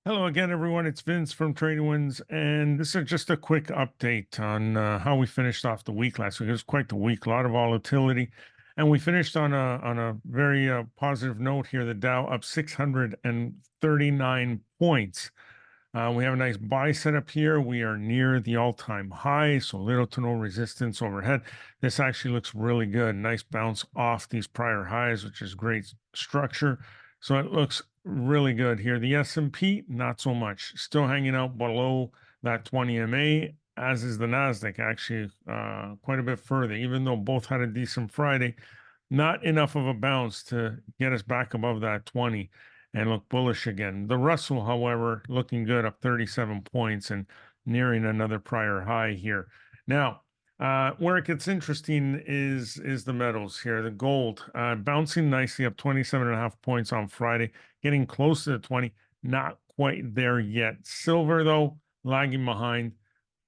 Hello again, everyone. It's Vince from Trading Winds, and this is just a quick update on how we finished off the week last week. It was quite the week, a lot of volatility, and we finished on a very positive note here. The Dow up 639 points. We have a nice buy setup here. We are near the all-time high, so little to no resistance overhead. This actually looks really good. Nice bounce off these prior highs, which is great structure. So it looks really good here. The S&P, not so much. Still hanging out below that 20 MA, as is the Nasdaq, actually quite a bit further, even though both had a decent Friday. Not enough of a bounce to get us back above that 20 and look bullish again. The Russell, however, looking good, up 37 points and nearing another prior high here. Now, where it gets interesting is the metals here. The gold bouncing nicely up 27.5 points on Friday, getting close to the 20, not quite there yet. Silver, though, lagging behind,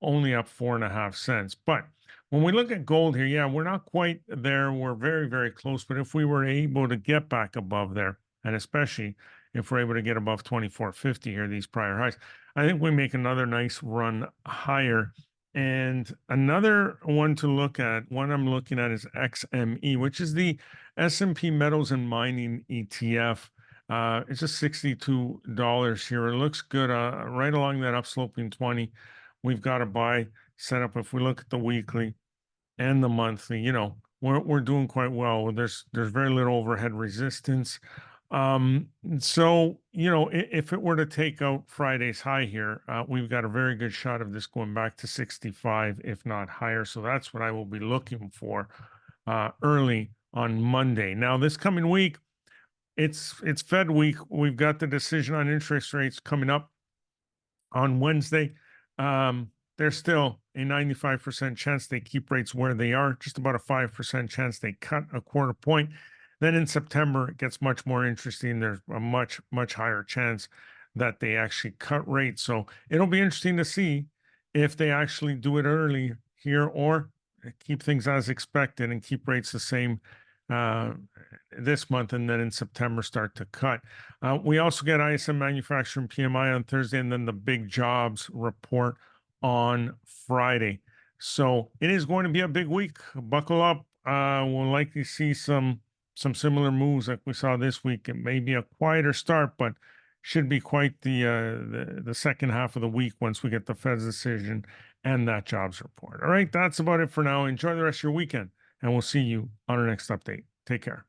only up 4.5 cents. But when we look at gold here, yeah, we're not quite there. We're very, very close. But if we were able to get back above there, and especially if we're able to get above 24.50 here, these prior highs, I think we make another nice run higher. And another one to look at, one I'm looking at is XME, which is the S&P Metals and Mining ETF. It's just $62 here. It looks good, right along that upsloping 20. We've got a buy set up. If we look at the weekly and the monthly, we're doing quite well. There's very little overhead resistance. So if it were to take out Friday's high here, we've got a very good shot of this going back to 65, if not higher. So that's what I will be looking for early on Monday. Now, this coming week, it's Fed week. We've got the decision on interest rates coming up on Wednesday. There's still a 95% chance they keep rates where they are, just about a 5% chance they cut a quarter point. Then in September, it gets much more interesting. There's a much, much higher chance that they actually cut rates. So it'll be interesting to see if they actually do it early here or keep things as expected and keep rates the same uh, this month, and then in September start to cut. We also get ISM manufacturing PMI on Thursday, and then the big jobs report on Friday. So it is going to be a big week. Buckle up. We'll likely see some similar moves like we saw this week. It may be a quieter start, but should be quite the second half of the week once we get the Fed's decision and that jobs report. All right, that's about it for now. Enjoy the rest of your weekend, and we'll see you on our next update. Take care.